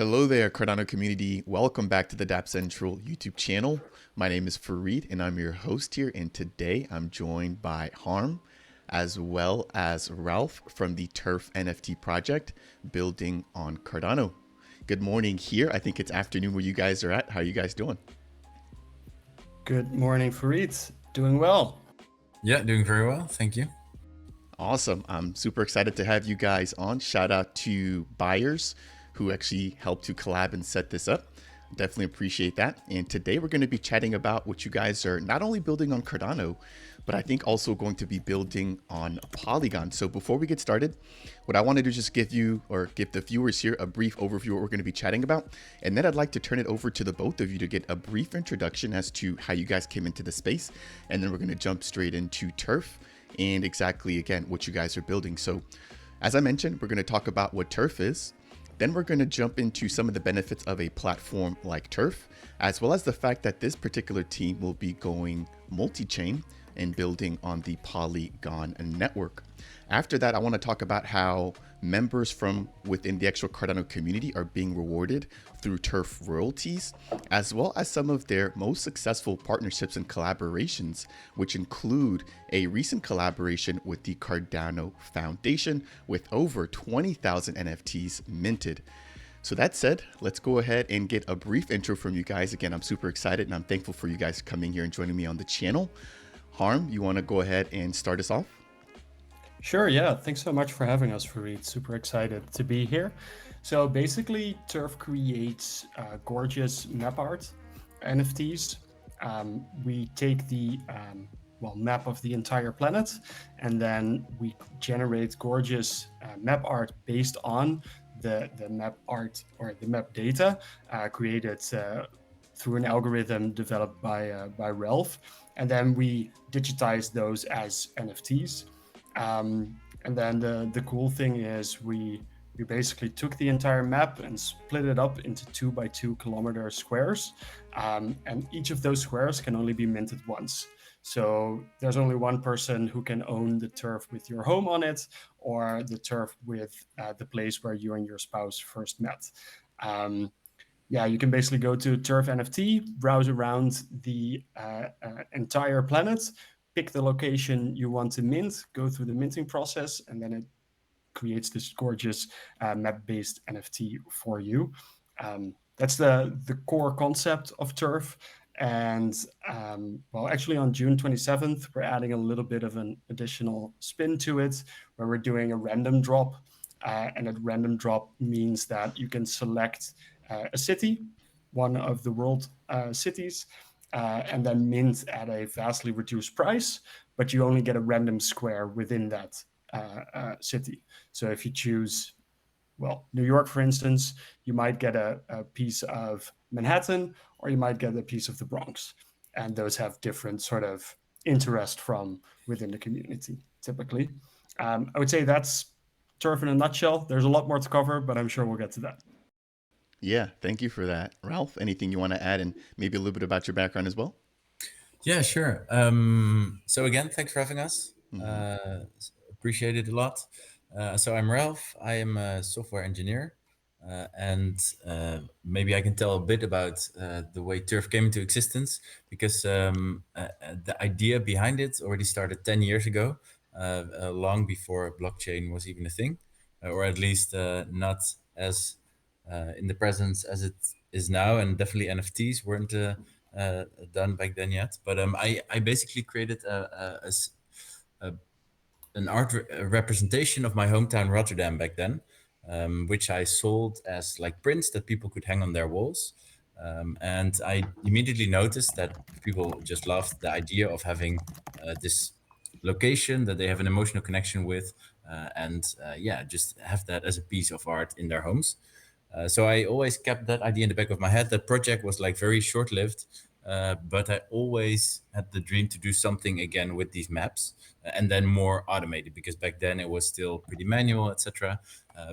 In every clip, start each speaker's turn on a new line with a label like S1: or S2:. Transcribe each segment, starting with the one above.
S1: Hello there, Cardano community. Welcome back to the Dapp Central YouTube channel. My name is Fareed and I'm your host here. And today I'm joined by Harm as well as Ralph from the Turf NFT project building on Cardano. Good morning here. I think it's afternoon where you guys are at. How are you guys doing?
S2: Good morning, Fareed. Doing well.
S3: Yeah, doing very well. Thank you.
S1: Awesome. I'm super excited to have you guys on. Shout out to buyers who actually helped to collab and set this up. Definitely appreciate that. And today we're going to be chatting about what you guys are not only building on Cardano, but I think also going to be building on Polygon. So before we get started, what I wanted to just give you or give the viewers here a brief overview of what we're going to be chatting about. And then I'd like to turn it over to the both of you to get a brief introduction as to how you guys came into the space. And then we're going to jump straight into Turf and exactly, again, what you guys are building. So as I mentioned, we're going to talk about what Turf is. Then we're going to jump into some of the benefits of a platform like Turf, as well as the fact that this particular team will be going multi-chain and building on the Polygon network. After that, I want to talk about how members from within the actual Cardano community are being rewarded through Turf royalties, as well as some of their most successful partnerships and collaborations, which include a recent collaboration with the Cardano Foundation with over 20,000 NFTs minted. So that said, let's go ahead and get a brief intro from you guys. Again, I'm super excited and I'm thankful for you guys coming here and joining me on the channel. Harm, you want to go ahead and start us off?
S2: Sure, yeah. Thanks so much for having us, Fareed. Super excited to be here. So basically, Turf creates gorgeous map art, NFTs. We take the map of the entire planet, and then we generate gorgeous map art based on the map art or the map data created through an algorithm developed by Ralph, and then we digitize those as NFTs. And then the cool thing is we basically took the entire map and split it up into 2 by 2 kilometer squares, and each of those squares can only be minted once. So there's only one person who can own the turf with your home on it, or the turf with the place where you and your spouse first met. Yeah, you can basically go to Turf NFT, browse around the entire planet, pick the location you want to mint, go through the minting process, and then it creates this gorgeous map-based NFT for you. That's the core concept of Turf. And actually on June 27th, we're adding a little bit of an additional spin to it, where we're doing a random drop. And a random drop means that you can select a city, one of the world cities, and then mint at a vastly reduced price, but you only get a random square within that city. So if you choose, New York, for instance, you might get a piece of Manhattan, or you might get a piece of the Bronx. And those have different sort of interest from within the community, typically. I would say that's Turf in a nutshell. There's a lot more to cover, but I'm sure we'll get to that.
S1: Yeah, thank you for that. Ralph, anything you want to add and maybe a little bit about your background as well?
S3: Yeah, sure. So again, thanks for having us. Appreciate it a lot. So I'm Ralph. I am a software engineer, and maybe I can tell a bit about the way Turf came into existence, because the idea behind it already started 10 years ago, long before blockchain was even a thing, or at least not as in the presence as it is now, and definitely NFTs weren't done back then yet. But I basically created an art representation of my hometown Rotterdam back then, which I sold as like prints that people could hang on their walls. And I immediately noticed that people just loved the idea of having this location that they have an emotional connection with, and yeah, just have that as a piece of art in their homes. So I always kept that idea in the back of my head. That project was like very short-lived, but I always had the dream to do something again with these maps, and then more automated, because back then it was still pretty manual, etc.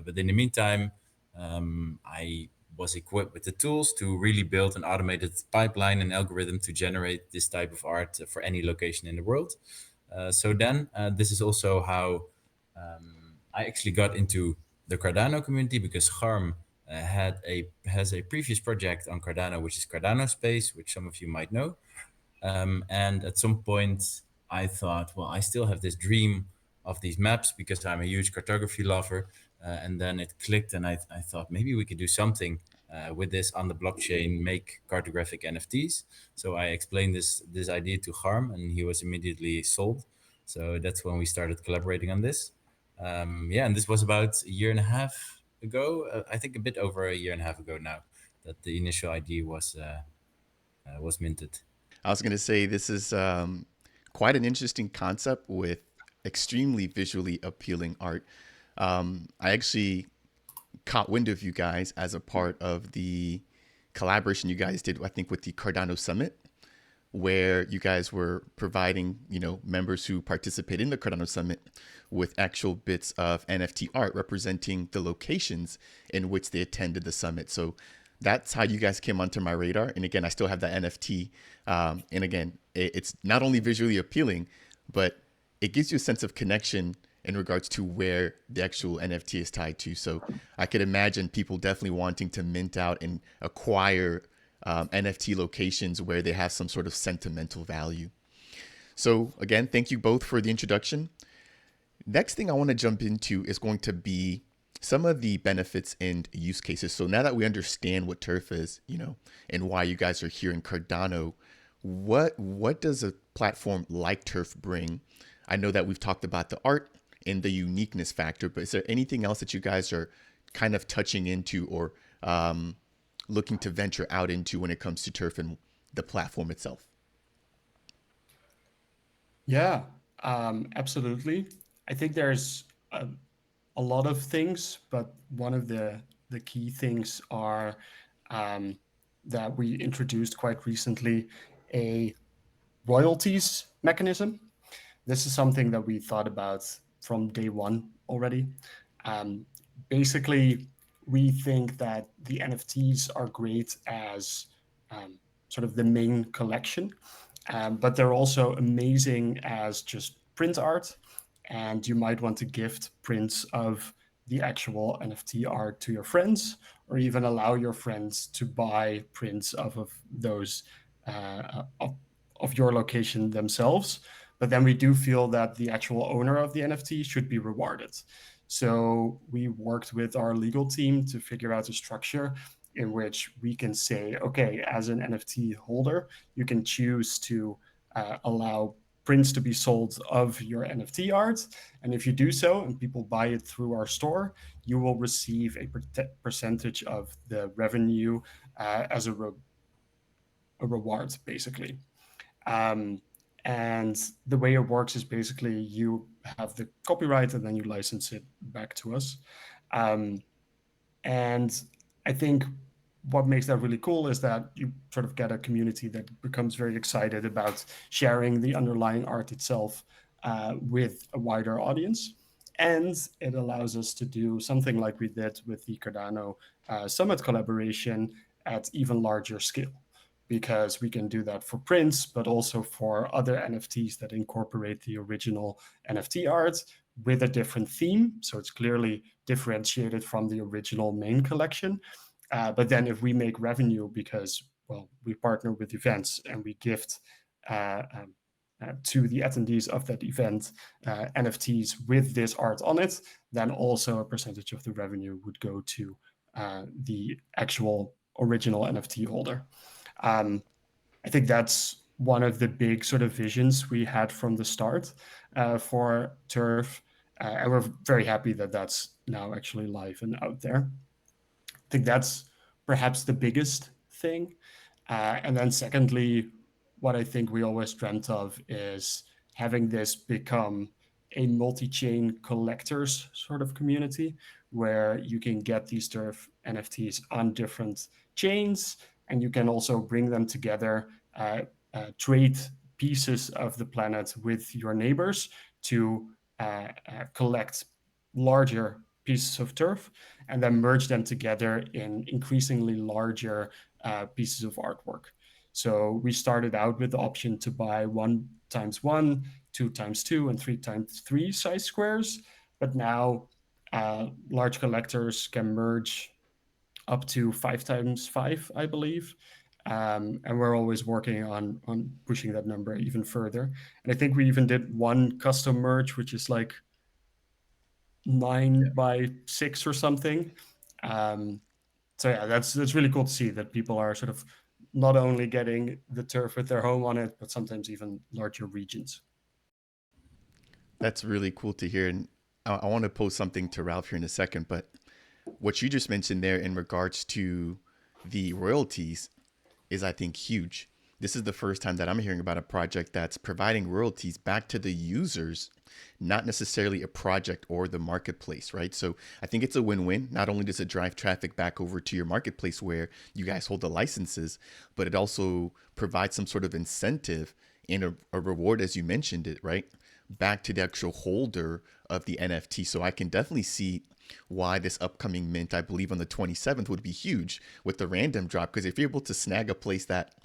S3: But in the meantime, I was equipped with the tools to really build an automated pipeline and algorithm to generate this type of art for any location in the world. So then this is also how I actually got into the Cardano community, because Harm has a previous project on Cardano, which is Cardano Space, which some of you might know. And at some point, I thought, well, I still have this dream of these maps because I'm a huge cartography lover. And then it clicked, and I thought maybe we could do something with this on the blockchain, make cartographic NFTs. So I explained this idea to Harm, and he was immediately sold. So that's when we started collaborating on this. Yeah, and this was about a year and a half ago. I think a bit over a year and a half ago now that the initial idea was minted.
S1: I was going to say this is quite an interesting concept with extremely visually appealing art. I actually caught wind of you guys as a part of the collaboration you guys did, I think, with the Cardano Summit, where you guys were providing, members who participate in the Cardano Summit with actual bits of NFT art representing the locations in which they attended the summit. So that's how you guys came onto my radar. And again, I still have that NFT. And again, it's not only visually appealing, but it gives you a sense of connection in regards to where the actual NFT is tied to. So I could imagine people definitely wanting to mint out and acquire NFT locations where they have some sort of sentimental value. So again, thank you both for the introduction. Next thing I want to jump into is going to be some of the benefits and use cases. So now that we understand what turf is, and why you guys are here in Cardano, what does a platform like turf bring? I know that we've talked about the art and the uniqueness factor, but is there anything else that you guys are kind of touching into or looking to venture out into when it comes to turf and the platform itself?
S2: Yeah, absolutely. I think there's a lot of things, but one of the key things are um, that we introduced quite recently a royalties mechanism. This is something that we thought about from day one already. Um, Basically, we think that the NFTs are great as sort of the main collection, but they're also amazing as just print art. And you might want to gift prints of the actual NFT art to your friends, or even allow your friends to buy prints of those of your location themselves. But then we do feel that the actual owner of the NFT should be rewarded. So we worked with our legal team to figure out a structure in which we can say, okay, as an NFT holder, you can choose to allow prints to be sold of your NFT art. And if you do so and people buy it through our store, you will receive a percentage of the revenue as a reward, basically. Um, and the way it works is basically you have the copyright and then you license it back to us. Um, and I think what makes that really cool is that you sort of get a community that becomes very excited about sharing the underlying art itself with a wider audience. And it allows us to do something like we did with the Cardano Summit collaboration at even larger scale, because we can do that for prints, but also for other NFTs that incorporate the original NFT art with a different theme. So it's clearly differentiated from the original main collection. But then if we make revenue because, well, we partner with events and we gift to the attendees of that event NFTs with this art on it, then also a percentage of the revenue would go to the actual original NFT holder. I think that's one of the big sort of visions we had from the start for Turf. And we're very happy that that's now actually live and out there. I think that's perhaps the biggest thing. And then secondly, what I think we always dreamt of is having this become a multi-chain collectors sort of community where you can get these turf NFTs on different chains, and you can also bring them together, trade pieces of the planet with your neighbors to collect larger pieces of turf and then merge them together in increasingly larger pieces of artwork. So we started out with the option to buy 1x1, 2x2, and 3x3 size squares. But now large collectors can merge up to 5x5, I believe. And we're always working on pushing that number even further. And I think we even did one custom merge, which is like 9x6 or something. So yeah, that's really cool to see that people are sort of not only getting the turf with their home on it, but sometimes even larger regions.
S1: That's really cool to hear. And I want to pose something to Ralph here in a second, but what you just mentioned there in regards to the royalties is, I think, huge. This is the first time that I'm hearing about a project that's providing royalties back to the users, not necessarily a project or the marketplace, right? So I think it's a win-win. Not only does it drive traffic back over to your marketplace where you guys hold the licenses, but it also provides some sort of incentive and a reward, as you mentioned it, right? Back to the actual holder of the NFT. So I can definitely see why this upcoming mint, I believe on the 27th, would be huge with the random drop. Because if you're able to snag a place that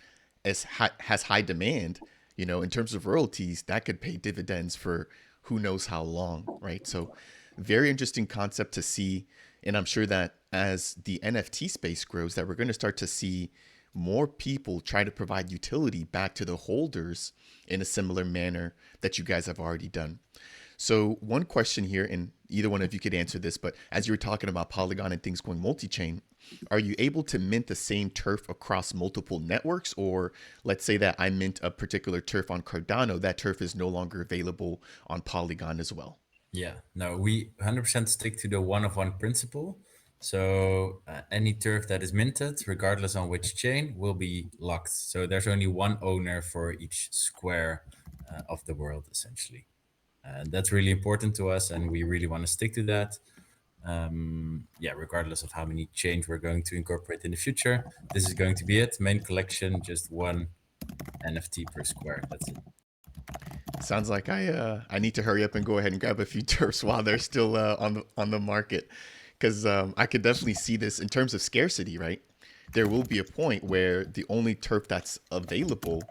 S1: has high demand, you know, in terms of royalties, that could pay dividends for who knows how long, right? So very interesting concept to see. And I'm sure that as the NFT space grows, that we're going to start to see more people try to provide utility back to the holders in a similar manner that you guys have already done. So one question here, and either one of you could answer this, but as you were talking about Polygon and things going multi-chain, are you able to mint the same turf across multiple networks? Or let's say that I mint a particular turf on Cardano, that turf is no longer available on Polygon as well.
S3: Yeah, no, we 100% stick to the one-of-one principle. So any turf that is minted, regardless on which chain, will be locked. So there's only one owner for each square of the world, essentially. And that's really important to us, and we really want to stick to that. Yeah, regardless of how many chains we're going to incorporate in the future, this is going to be it. Main collection, just one NFT per square. That's it.
S1: Sounds like I need to hurry up and go ahead and grab a few turfs while they're still on the market, because I could definitely see this in terms of scarcity, right? There will be a point where the only turf that's available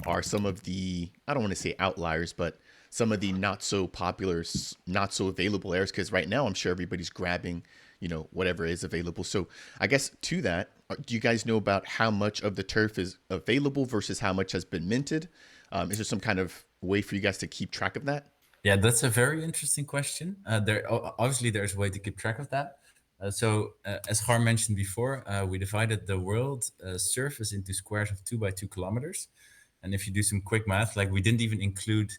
S1: are some of the, I don't want to say outliers, but some of the not so popular, not so available areas. Because right now, I'm sure everybody's grabbing, you know, whatever is available. So I guess to that, do you guys know about how much of the turf is available versus how much has been minted? Is there some kind of way for you guys to keep track of that?
S3: Yeah, that's a very interesting question. Obviously there's a way to keep track of that. As Harm mentioned before, we divided the world surface into squares of 2 by 2 kilometers. And if you do some quick math, like we didn't even include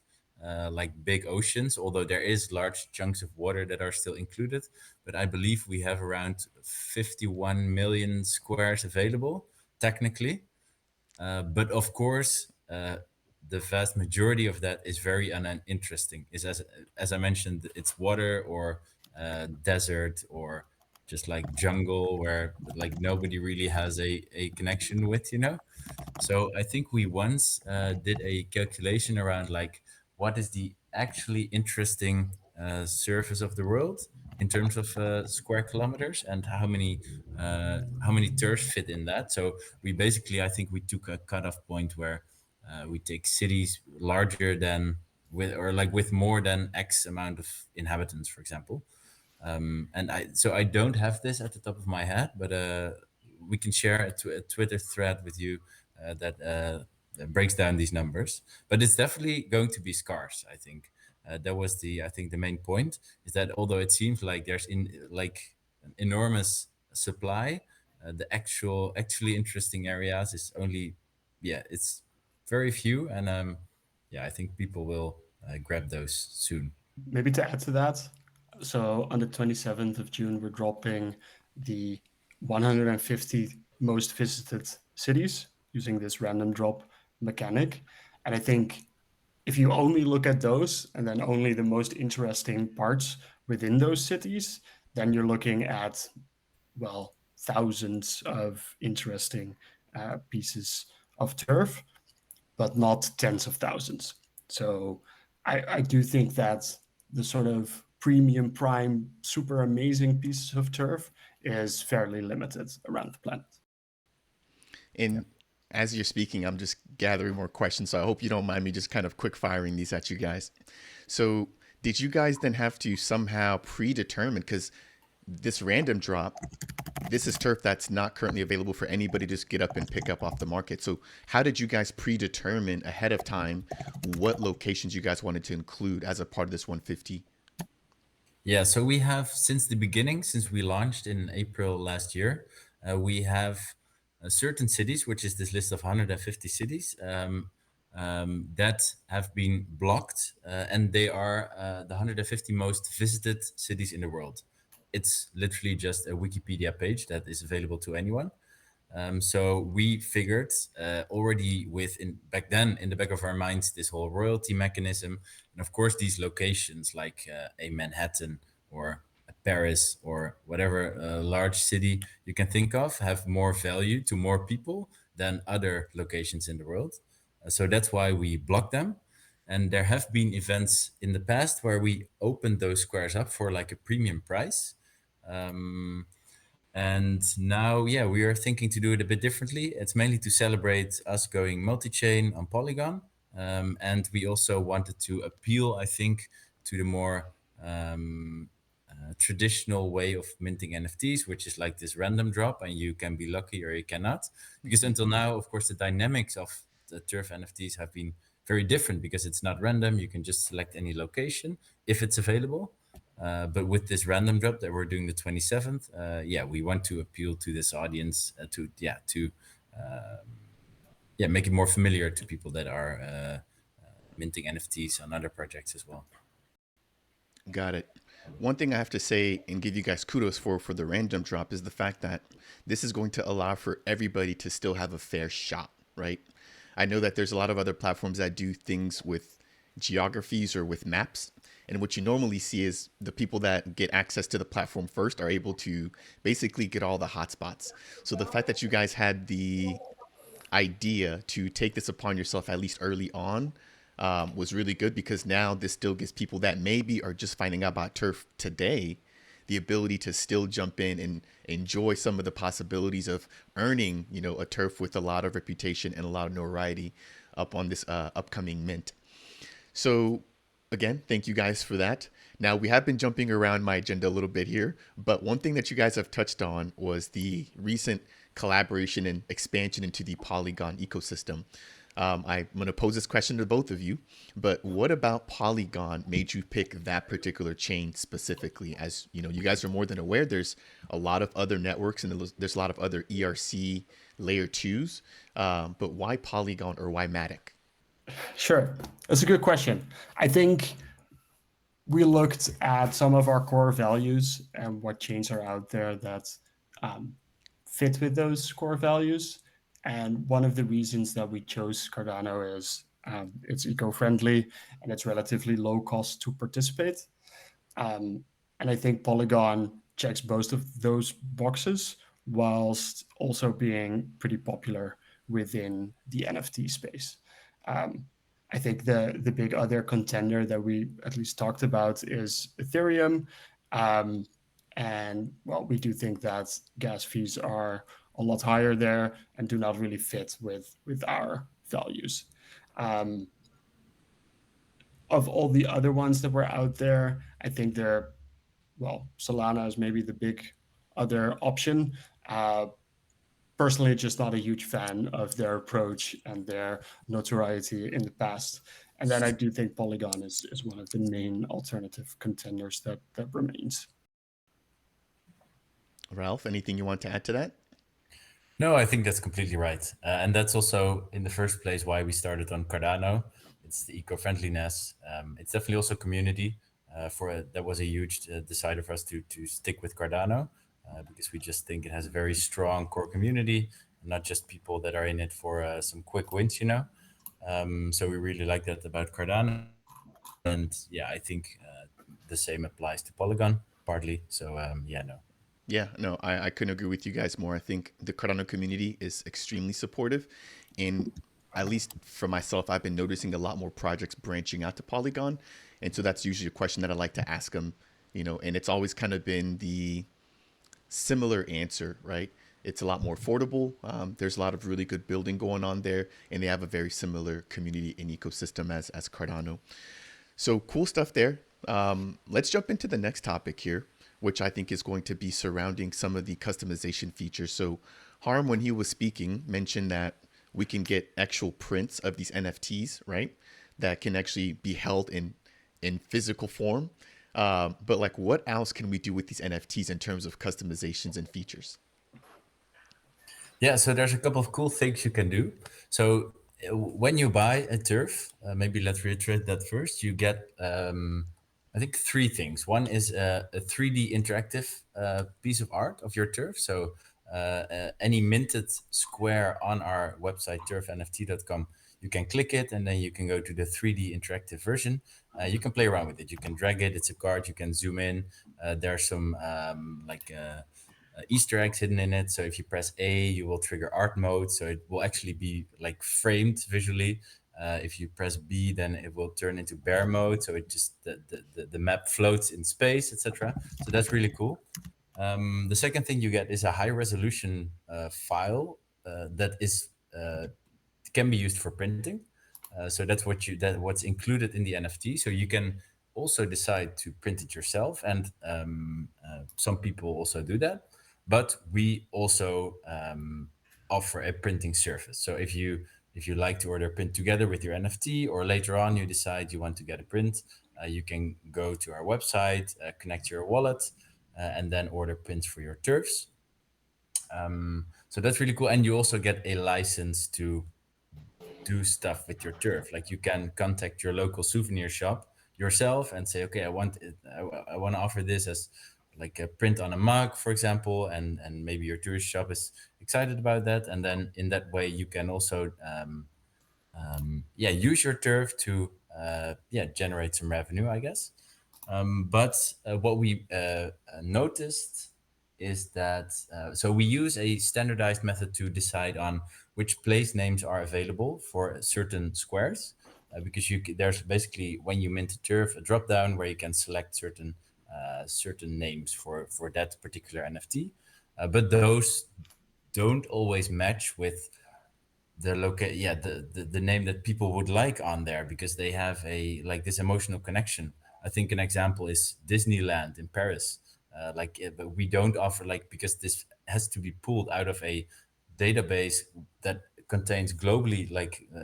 S3: like big oceans, although there is large chunks of water that are still included. But I believe we have around 51 million squares available, technically. But of course, the vast majority of that is very uninteresting. Is as I mentioned, it's water or desert or just like jungle where like nobody really has a connection with, you know. So I think we once did a calculation around like what is the actually interesting surface of the world in terms of square kilometers and how many turfs fit in that. So we basically, I think we took a cutoff point where we take cities larger than with more than X amount of inhabitants, for example. And I don't have this at the top of my head, but we can share a Twitter thread with you that breaks down these numbers. But it's definitely going to be scarce, I think. That was I think the main point is that although it seems like there's like an enormous supply, the actually interesting areas is only, yeah, it's very few. And yeah, I think people will grab those soon.
S2: Maybe to add to that, so on the 27th of June, we're dropping the 150 most visited cities using this random drop mechanic. And I think if you only look at those and then only the most interesting parts within those cities, then you're looking at, well, thousands of interesting pieces of turf, but not tens of thousands. So I do think that the sort of premium prime, super amazing pieces of turf is fairly limited around the planet.
S1: And as you're speaking, I'm just gathering more questions. So I hope you don't mind me just kind of quick firing these at you guys. So did you guys then have to somehow predetermine, because this random drop, this is turf that's not currently available for anybody to just get up and pick up off the market. So how did you guys predetermine ahead of time what locations you guys wanted to include as a part of this 150?
S3: Yeah, so we have since the beginning, since we launched in April last year, we have certain cities, which is this list of 150 cities that have been blocked, and they are the 150 most visited cities in the world. It's literally just a Wikipedia page that is available to anyone. So we figured already back then in the back of our minds this whole royalty mechanism, and of course these locations like a Manhattan or a Paris or whatever large city you can think of have more value to more people than other locations in the world. So that's why we block them. And there have been events in the past where we opened those squares up for like a premium price. And now, yeah, we are thinking to do it a bit differently. It's mainly to celebrate us going multi-chain on Polygon. And we also wanted to appeal, I think, to the more traditional way of minting NFTs, which is like this random drop, and you can be lucky or you cannot. Because until now, of course, the dynamics of the turf NFTs have been very different because it's not random. You can just select any location if it's available. But with this random drop that we're doing the 27th, yeah, we want to appeal to this audience to make it more familiar to people that are minting NFTs on other projects as well.
S1: Got it. One thing I have to say and give you guys kudos for the random drop is the fact that this is going to allow for everybody to still have a fair shot, right? I know that there's a lot of other platforms that do things with geographies or with maps. And what you normally see is the people that get access to the platform first are able to basically get all the hotspots. So the fact that you guys had the idea to take this upon yourself, at least early on, was really good, because now this still gives people that maybe are just finding out about turf today the ability to still jump in and enjoy some of the possibilities of earning, a turf with a lot of reputation and a lot of notoriety up on this upcoming mint. So again, thank you guys for that. Now, we have been jumping around my agenda a little bit here, but one thing that you guys have touched on was the recent collaboration and expansion into the Polygon ecosystem. I'm going to pose this question to both of you, but what about Polygon made you pick that particular chain specifically? As you know, you guys are more than aware, there's a lot of other networks and there's a lot of other ERC layer twos, but why Polygon or why Matic?
S2: Sure, that's a good question. I think we looked at some of our core values and what chains are out there that fit with those core values. And one of the reasons that we chose Cardano is it's eco-friendly and it's relatively low cost to participate. And I think Polygon checks both of those boxes whilst also being pretty popular within the NFT space. I think the big other contender that we at least talked about is Ethereum. And well, we do think that gas fees are a lot higher there and do not really fit with our values. Of all the other ones that were out there, I think Solana is maybe the big other option. Personally, just not a huge fan of their approach and their notoriety in the past. And then I do think Polygon is one of the main alternative contenders that remains.
S1: Ralph, anything you want to add to that?
S3: No, I think that's completely right. And that's also in the first place why we started on Cardano. It's the eco-friendliness. It's definitely also community. That was a huge decider for us to stick with Cardano because we just think it has a very strong core community, not just people that are in it for some quick wins, So we really like that about Cardano. And yeah, I think the same applies to Polygon partly. So no.
S1: Yeah, no, I couldn't agree with you guys more. I think the Cardano community is extremely supportive. And at least for myself, I've been noticing a lot more projects branching out to Polygon. And so that's usually a question that I like to ask them, and it's always kind of been the similar answer, right? It's a lot more affordable. There's a lot of really good building going on there, and they have a very similar community and ecosystem as Cardano. So cool stuff there. Let's jump into the next topic here. which I think is going to be surrounding some of the customization features. So Harm, when he was speaking, mentioned that we can get actual prints of these NFTs, right? That can actually be held in physical form. But like, what else can we do with these NFTs in terms of customizations and features?
S3: Yeah, so there's a couple of cool things you can do. So when you buy a turf, maybe let's reiterate that first. You get, I think, three things. One is a 3D interactive piece of art of your turf. So any minted square on our website, turfnft.com, you can click it and then you can go to the 3D interactive version. You can play around with it. You can drag it. It's a card. You can zoom in. There's some Easter eggs hidden in it. So if you press A, you will trigger art mode. So it will actually be like framed visually. If you press B, then it will turn into bear mode. So it just the map floats in space, etc. So that's really cool. The second thing you get is a high resolution file that is can be used for printing. So that's what's included in the NFT. So you can also decide to print it yourself, and some people also do that. But we also offer a printing service. So if you like to order a print together with your NFT, or later on you decide you want to get a print, you can go to our website, connect your wallet, and then order prints for your turfs. So that's really cool, and you also get a license to do stuff with your turf. Like you can contact your local souvenir shop yourself and say, okay, I want to offer this as like a print on a mug, for example, and maybe your tourist shop is excited about that, and then in that way you can also use your turf to generate some revenue, I guess. But what we noticed is that so we use a standardized method to decide on which place names are available for certain squares, because there's basically, when you mint a turf, a drop down where you can select certain names for that particular NFT, but those don't always match with the name that people would like on there, because they have a like this emotional connection. I think an example is Disneyland in Paris. But we don't offer, like, because this has to be pulled out of a database that contains globally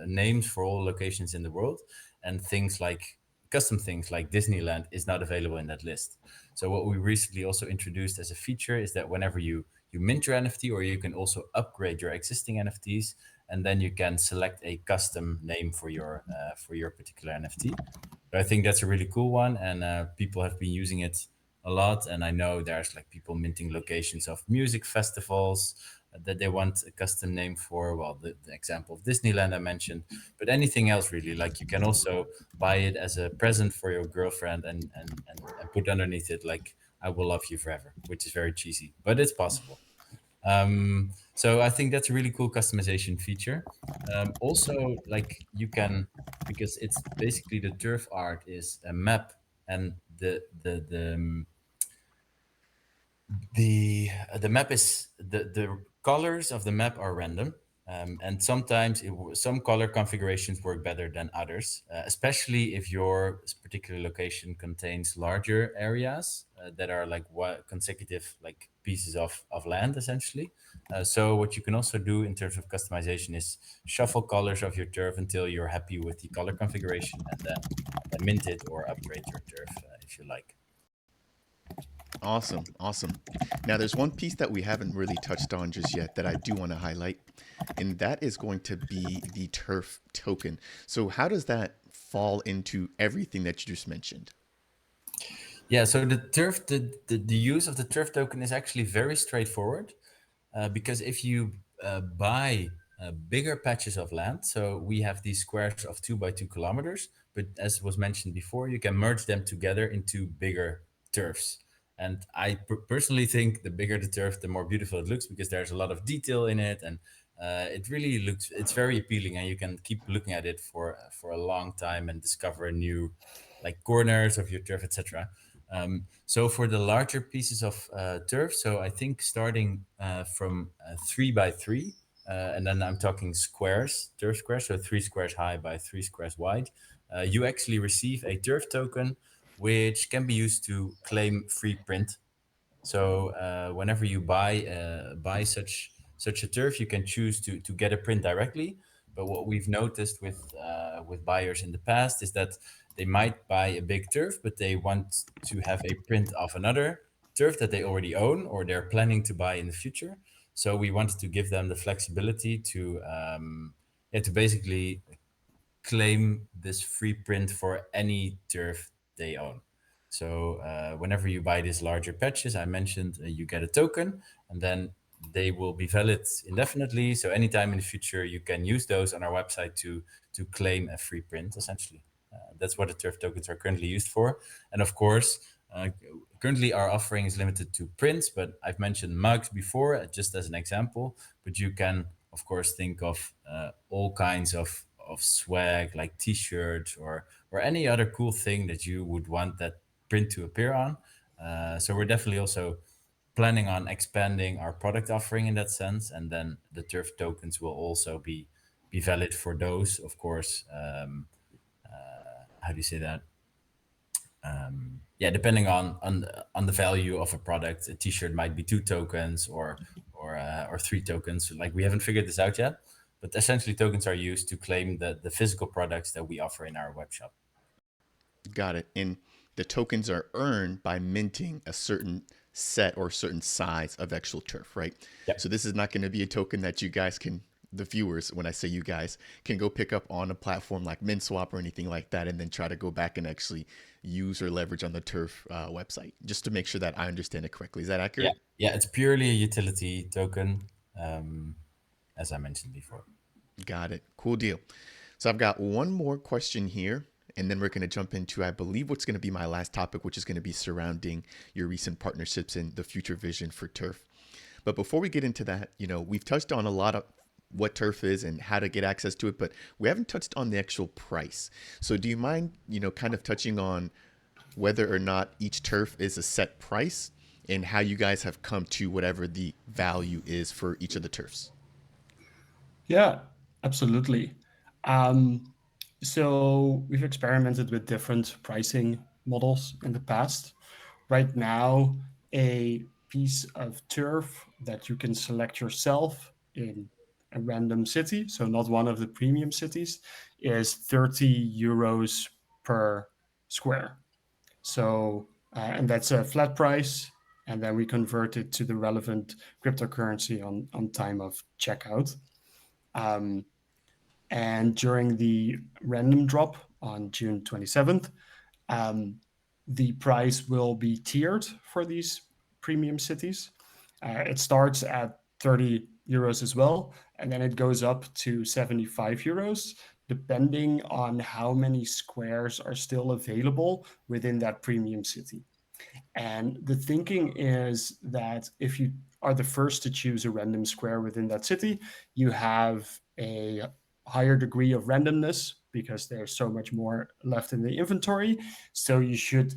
S3: names for all locations in the world, and things like custom things like Disneyland is not available in that list. So what we recently also introduced as a feature is that whenever you mint your NFT, or you can also upgrade your existing NFTs, and then you can select a custom name for your particular NFT. So I think that's a really cool one, and people have been using it a lot. And I know there's like people minting locations of music festivals that they want a custom name for. Well, the example of Disneyland I mentioned, but anything else really. Like you can also buy it as a present for your girlfriend and put underneath it like "I will love you forever," which is very cheesy, but it's possible. So I think that's a really cool customization feature. Also, like you can, because it's basically the turf art is a map, and the map is the colors of the map are random, and sometimes some color configurations work better than others, especially if your particular location contains larger areas that are like consecutive like pieces of land essentially. So what you can also do in terms of customization is shuffle colors of your turf until you're happy with the color configuration, and then mint it or upgrade your turf if you like.
S1: Awesome, awesome. Now, there's one piece that we haven't really touched on just yet that I do want to highlight, and that is going to be the turf token. So, how does that fall into everything that you just mentioned?
S3: Yeah, so the use of the turf token is actually very straightforward, because if you buy bigger patches of land, so we have these squares of 2 by 2 kilometers, but as was mentioned before, you can merge them together into bigger turfs. And I personally think the bigger the turf, the more beautiful it looks, because there's a lot of detail in it, and it really looks, it's very appealing, and you can keep looking at it for a long time and discover new like corners of your turf, etc. So for the larger pieces of turf, so I think starting from 3 by 3, and then I'm talking squares, turf squares, so 3 squares high by 3 squares wide, you actually receive a turf token, which can be used to claim free print. So whenever you buy such a turf, you can choose to get a print directly. But what we've noticed with buyers in the past is that they might buy a big turf, but they want to have a print of another turf that they already own or they're planning to buy in the future. So we wanted to give them the flexibility yeah, to basically claim this free print for any turf they own. So whenever you buy these larger patches, I mentioned you get a token, and then they will be valid indefinitely. So anytime in the future, you can use those on our website to claim a free print. Essentially, that's what the turf tokens are currently used for. And of course, currently our offering is limited to prints, but I've mentioned mugs before, just as an example. But you can, of course, think of all kinds of swag like T-shirts or any other cool thing that you would want that print to appear on. So we're definitely also planning on expanding our product offering in that sense, and then the turf tokens will also be valid for those, of course. How do you say that? Yeah, depending on the value of a product, a T-shirt might be 2 tokens or 3 tokens. Like we haven't figured this out yet, but essentially tokens are used to claim the physical products that we offer in our web shop.
S1: Got it. And the tokens are earned by minting a certain set or certain size of actual turf, right?
S3: Yeah.
S1: So this is not going to be a token that you guys can, the viewers, when I say you guys, can go pick up on a platform like MinSwap or anything like that, and then try to go back and actually use or leverage on the turf website. Just to make sure that I understand it correctly. Is that
S3: Yeah,
S1: accurate?
S3: yeah, it's purely a utility token, as I mentioned before.
S1: Got it. Cool deal. So I've got one more question here, and then we're going to jump into, I believe, what's going to be my last topic, which is going to be surrounding your recent partnerships and the future vision for Turf. But before we get into that, we've touched on a lot of what Turf is and how to get access to it, but we haven't touched on the actual price. So do you mind, kind of touching on whether or not each Turf is a set price and how you guys have come to whatever the value is for each of the Turfs?
S2: Yeah, absolutely. Um, so we've experimented with different pricing models in the past. Right now, a piece of turf that you can select yourself in a random city, so not one of the premium cities, is 30 euros per square. So, and that's a flat price. And then we convert it to the relevant cryptocurrency on time of checkout. Um, and during the random drop on June 27th, um, the price will be tiered for these premium cities. It starts at 30 euros as well, and then it goes up to 75 euros, depending on how many squares are still available within that premium city. And the thinking is that if you are the first to choose a random square within that city, you have a higher degree of randomness because there's so much more left in the inventory. So you should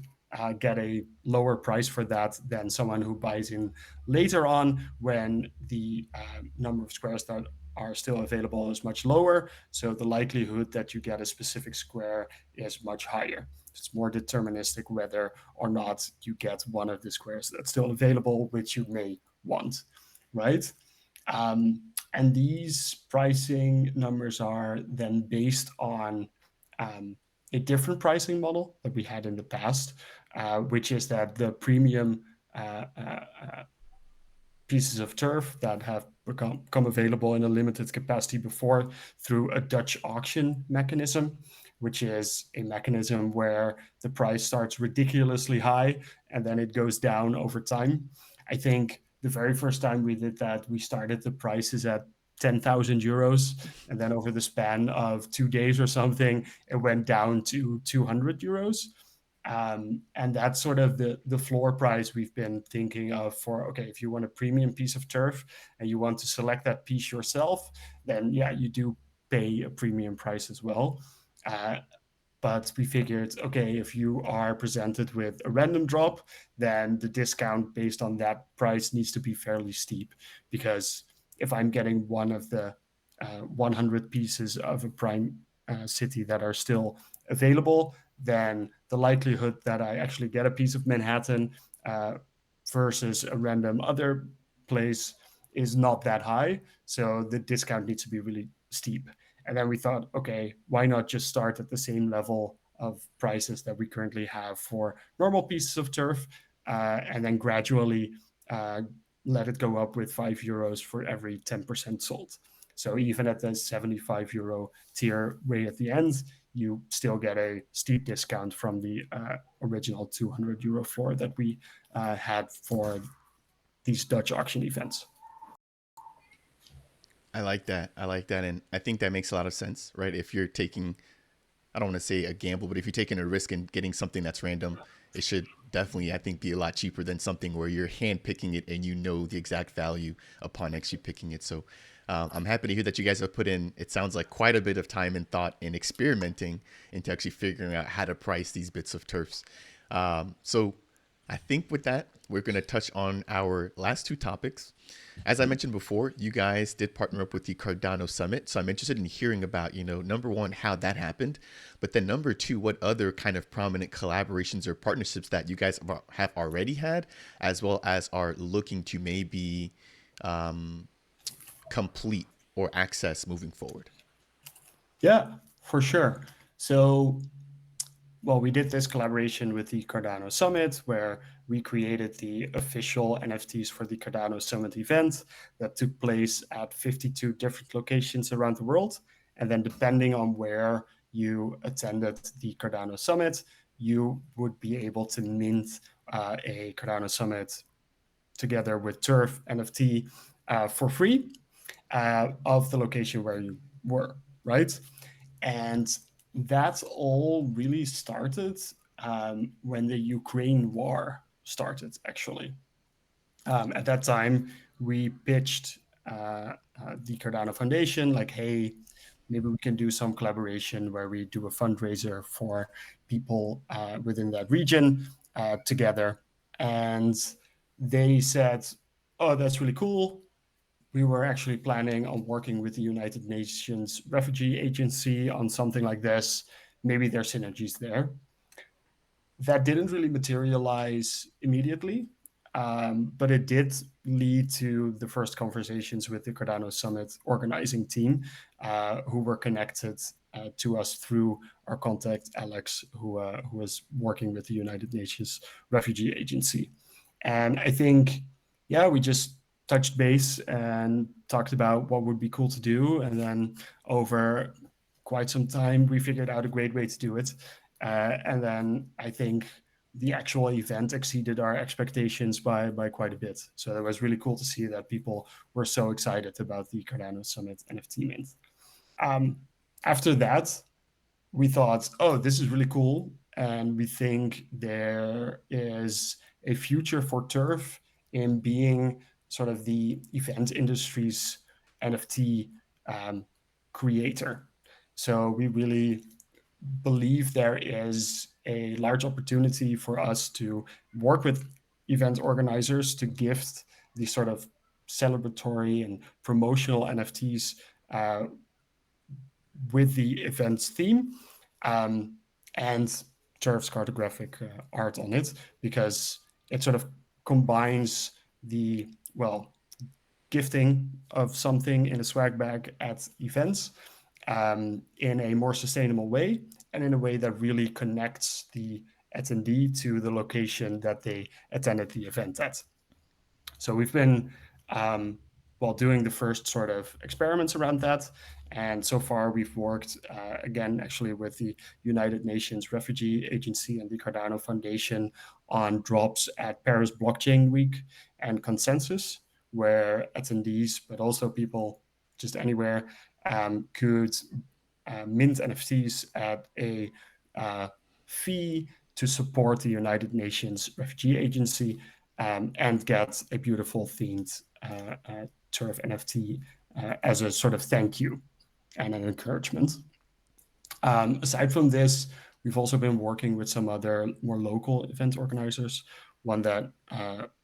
S2: get a lower price for that than someone who buys in later on when the number of squares that are still available is much lower. So the likelihood that you get a specific square is much higher. It's more deterministic whether or not you get one of the squares that's still available, which you may want, right? And these pricing numbers are then based on a different pricing model that we had in the past, which is that the premium pieces of turf that have become available in a limited capacity before through a Dutch auction mechanism, which is a mechanism where the price starts ridiculously high and then it goes down over time. I think the very first time we did that, we started the prices at 10,000 euros. And then over the span of 2 days or something, it went down to 200 euros. And that's sort of the floor price we've been thinking of for, okay, if you want a premium piece of turf and you want to select that piece yourself, then yeah, you do pay a premium price as well. Uh, but we figured, okay, if you are presented with a random drop, then the discount based on that price needs to be fairly steep, because if I'm getting one of the 100 pieces of a prime city that are still available, then the likelihood that I actually get a piece of Manhattan versus a random other place is not that high. So the discount needs to be really steep. And then we thought, okay, why not just start at the same level of prices that we currently have for normal pieces of turf, and then gradually let it go up with €5 for every 10% sold. So even at the €75 tier way at the end, you still get a steep discount from the original €200 floor that we had for these Dutch auction events.
S1: I like that. I like that. And I think that makes a lot of sense, right? If you're taking, I don't want to say a gamble, but if you're taking a risk and getting something that's random, it should definitely, I think, be a lot cheaper than something where you're hand picking it and you know the exact value upon actually picking it. So I'm happy to hear that you guys have put in, it sounds like, quite a bit of time and thought in experimenting into actually figuring out how to price these bits of turfs. So I think with that, we're going to touch on our last two topics. As I mentioned before, you guys did partner up with the Cardano Summit. So I'm interested in hearing about, number one, how that happened, but then number two, what other kind of prominent collaborations or partnerships that you guys have already had, as well as are looking to maybe complete or access moving forward.
S2: Yeah, for sure. So, well, we did this collaboration with the Cardano Summit, where we created the official NFTs for the Cardano Summit event that took place at 52 different locations around the world. And then depending on where you attended the Cardano Summit, you would be able to mint a Cardano Summit together with Turf NFT for free of the location where you were, right? And that all really started when the Ukraine war started, actually. At that time, we pitched the Cardano Foundation, like, hey, maybe we can do some collaboration where we do a fundraiser for people within that region together. And they said, oh, that's really cool. We were actually planning on working with the United Nations Refugee Agency on something like this. Maybe there's synergies there. That didn't really materialize immediately, but it did lead to the first conversations with the Cardano Summit organizing team, who were connected to us through our contact, Alex, who was working with the United Nations Refugee Agency. And I think, yeah, we just touched base and talked about what would be cool to do. And then over quite some time, we figured out a great way to do it. And then I think the actual event exceeded our expectations by quite a bit. So it was really cool to see that people were so excited about the Cardano Summit NFT mint. After that, we thought, oh, this is really cool. And we think there is a future for Turf in being sort of the event industry's NFT creator. So we really believe there is a large opportunity for us to work with event organizers to gift these sort of celebratory and promotional NFTs with the event's theme, and Turf's cartographic art on it, because it sort of combines the, well, gifting of something in a swag bag at events in a more sustainable way, and in a way that really connects the attendee to the location that they attended the event at. So we've been doing the first sort of experiments around that. And so far we've worked, again, actually with the United Nations Refugee Agency and the Cardano Foundation on drops at Paris Blockchain Week and Consensus, where attendees, but also people just anywhere, could mint NFTs at a fee to support the United Nations Refugee Agency, and get a beautiful themed turf NFT as a sort of thank you and an encouragement. Aside from this, we've also been working with some other more local event organizers. One that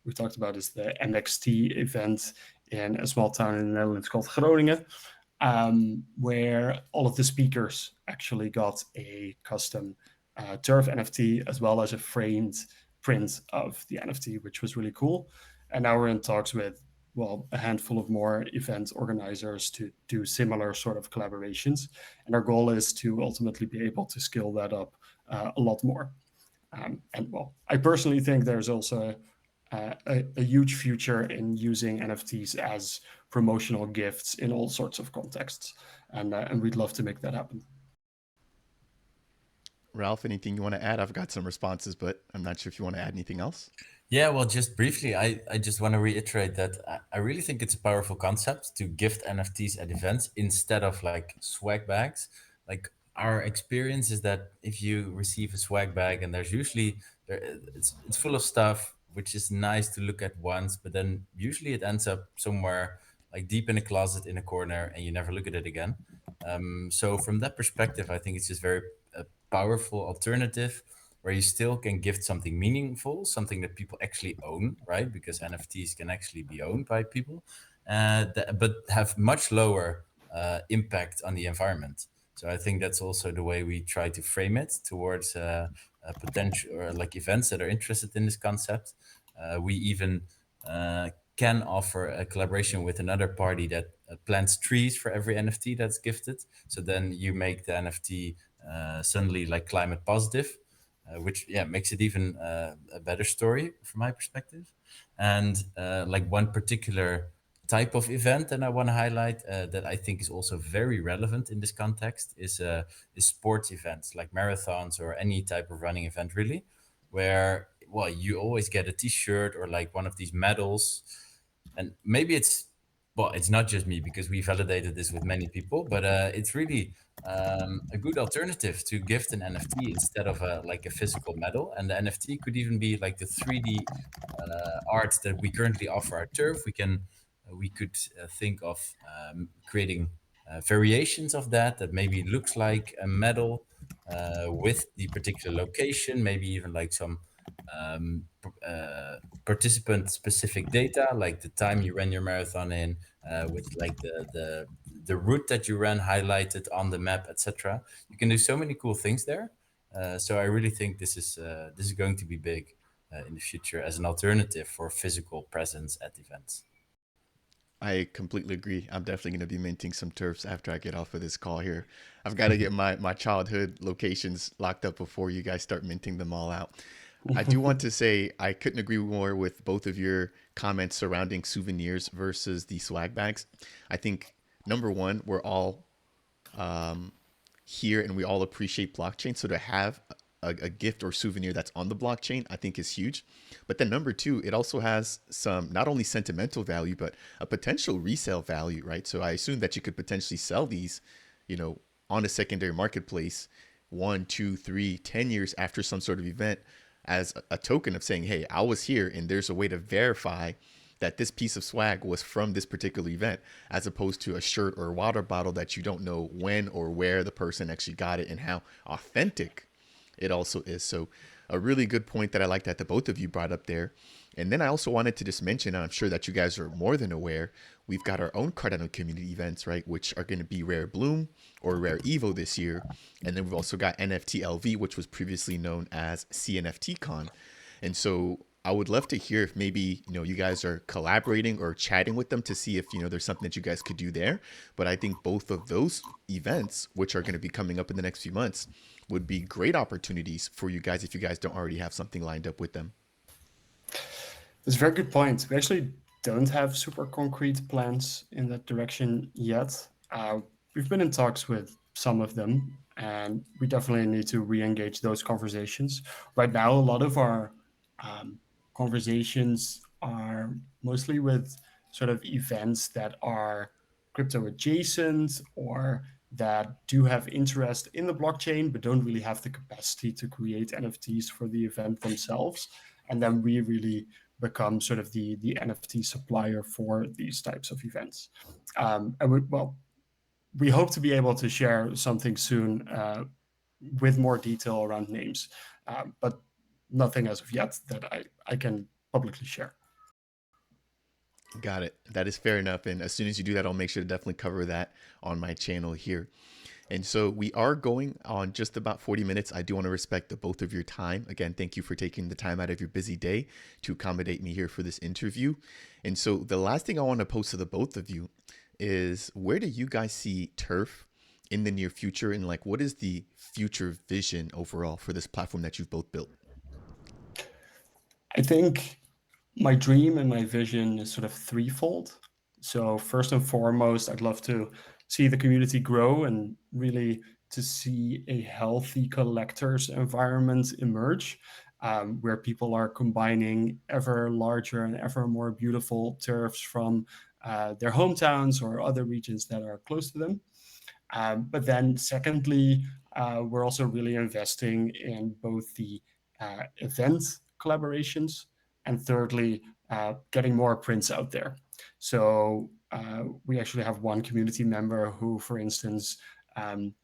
S2: we talked about is the NXT event in a small town in the Netherlands called Groningen, where all of the speakers actually got a custom turf NFT, as well as a framed print of the NFT, which was really cool. And now we're in talks with, well, a handful of more event organizers to do similar sort of collaborations. And our goal is to ultimately be able to scale that up a lot more. And well, I personally think there's also a huge future in using NFTs as promotional gifts in all sorts of contexts. And we'd love to make that happen.
S1: Ralph, anything you want to add? I've got some responses, but I'm not sure if you want to add anything else.
S3: Yeah, well, just briefly, I just want to reiterate that I really think it's a powerful concept to gift NFTs at events instead of like swag bags. Like our experience is that if you receive a swag bag and there's usually it's full of stuff which is nice to look at once, but then usually it ends up somewhere like deep in a closet in a corner and you never look at it again. So from that perspective, I think it's just very a powerful alternative where you still can gift something meaningful, something that people actually own, right? Because NFTs can actually be owned by people, but have much lower impact on the environment. So I think that's also the way we try to frame it towards potential or like events that are interested in this concept. We even can offer a collaboration with another party that plants trees for every NFT that's gifted. So then you make the NFT suddenly like climate positive, which makes it even a better story from my perspective. And like one particular type of event that I want to highlight that I think is also very relevant in this context is sports events like marathons or any type of running event, really, where well you always get a T-shirt or like one of these medals, and maybe it's not just me because we validated this with many people, but it's really a good alternative to gift an NFT instead of like a physical medal. And the NFT could even be like the 3D art that we currently offer our turf. We could think of creating variations of that maybe looks like a medal with the particular location, maybe even like some participant specific data, like the time you ran your marathon in, with like the route that you ran highlighted on the map, etc. You can do so many cool things there. So I really think this is going to be big in the future as an alternative for physical presence at events.
S1: I completely agree. I'm definitely going to be minting some turfs after I get off of this call here. I've got to get my childhood locations locked up before you guys start minting them all out. I do want to say I couldn't agree more with both of your comments surrounding souvenirs versus the swag bags. I think number one, we're all here and we all appreciate blockchain. So to have a gift or souvenir that's on the blockchain, I think is huge. But then number two, it also has some not only sentimental value, but a potential resale value, right? So I assume that you could potentially sell these, on a secondary marketplace 1, 2, 3, 10 years after some sort of event as a token of saying, hey, I was here and there's a way to verify that this piece of swag was from this particular event, as opposed to a shirt or a water bottle that you don't know when or where the person actually got it and how authentic it also is. So a really good point that I like that the both of you brought up there. And then I also wanted to just mention, and I'm sure that you guys are more than aware, we've got our own Cardano community events, right? Which are going to be Rare Bloom or Rare Evo this year. And then we've also got NFT LV, which was previously known as CNFT Con. And so I would love to hear if maybe, you guys are collaborating or chatting with them to see if, there's something that you guys could do there. But I think both of those events, which are going to be coming up in the next few months, would be great opportunities for you guys if you guys don't already have something lined up with them.
S2: That's a very good point. We actually don't have super concrete plans in that direction yet. We've been in talks with some of them, and we definitely need to re-engage those conversations. Right now, a lot of our conversations are mostly with sort of events that are crypto adjacent or that do have interest in the blockchain but don't really have the capacity to create NFTs for the event themselves. And then we really become sort of the NFT supplier for these types of events. We hope to be able to share something soon with more detail around names, but nothing as of yet that I can publicly share.
S1: Got it. That is fair enough. And as soon as you do that, I'll make sure to definitely cover that on my channel here. And so we are going on just about 40 minutes. I do want to respect the both of your time. Again, thank you for taking the time out of your busy day to accommodate me here for this interview. And so the last thing I want to pose to the both of you is, where do you guys see turf in the near future? And like, what is the future vision overall for this platform that you've both built?
S2: I think my dream and my vision is sort of threefold. So first and foremost, I'd love to see the community grow and really to see a healthy collectors environment emerge, where people are combining ever larger and ever more beautiful turfs from their hometowns or other regions that are close to them. But then secondly, we're also really investing in both the event collaborations, and thirdly, getting more prints out there. So we actually have one community member who, for instance, um,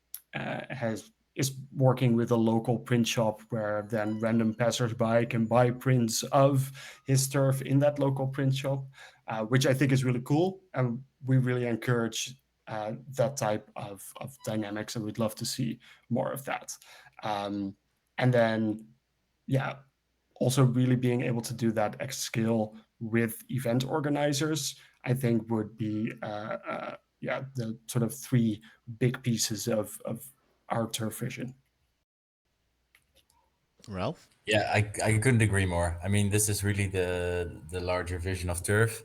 S2: is working with a local print shop where then random passersby can buy prints of his turf in that local print shop, which I think is really cool. And we really encourage that type of dynamics, and we'd love to see more of that. And then, yeah, also really being able to do that at scale with event organizers, I think would be the sort of three big pieces of our turf vision.
S1: Ralph?
S3: Yeah, I couldn't agree more. I mean, this is really the larger vision of turf.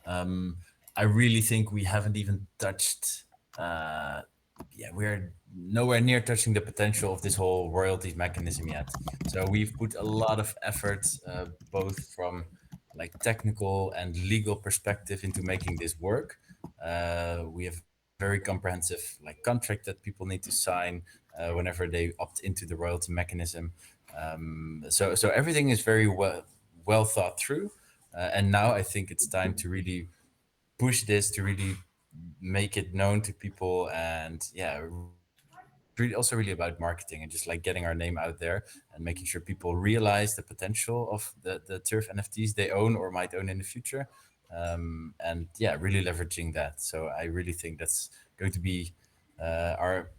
S3: I really think we haven't even touched. We're nowhere near touching the potential of this whole royalties mechanism yet. So we've put a lot of effort, both from like technical and legal perspective, into making this work. We have very comprehensive like contract that people need to sign whenever they opt into the royalty mechanism. So everything is very well thought through, and now I think it's time to really push this, to really make it known to people, and really also really about marketing and just like getting our name out there and making sure people realize the potential of the turf NFTs they own or might own in the future, and really leveraging that. So I really think that's going to be our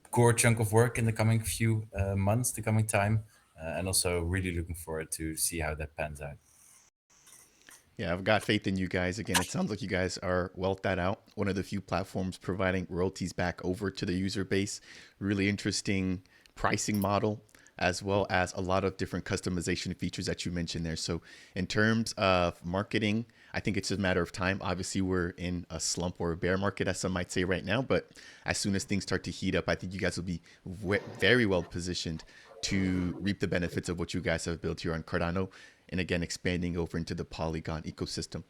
S3: core chunk of work in the coming few months, the coming time, and also really looking forward to see how that pans out.
S1: Yeah, I've got faith in you guys. Again, it sounds like you guys are well thought out. One of the few platforms providing royalties back over to the user base. Really interesting pricing model, as well as a lot of different customization features that you mentioned there. So in terms of marketing, I think it's a matter of time. Obviously, we're in a slump or a bear market, as some might say right now. But as soon as things start to heat up, I think you guys will be very well positioned to reap the benefits of what you guys have built here on Cardano, and again, expanding over into the Polygon ecosystem.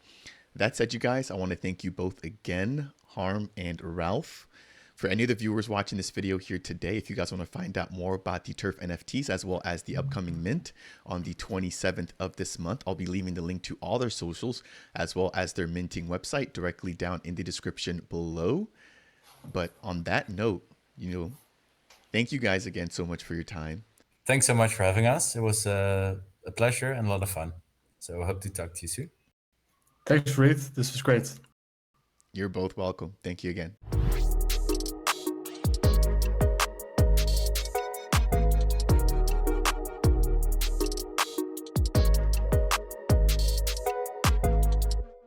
S1: That said, you guys, I want to thank you both again, Harm and Ralph. For any of the viewers watching this video here today, if you guys want to find out more about the Turf NFTs as well as the upcoming mint on the 27th of this month, I'll be leaving the link to all their socials as well as their minting website directly down in the description below. But on that note, thank you guys again so much for your time.
S3: Thanks so much for having us. It was a pleasure and a lot of fun. So I hope to talk to you soon.
S2: Thanks, Reed. This was great.
S1: You're both welcome. Thank you again.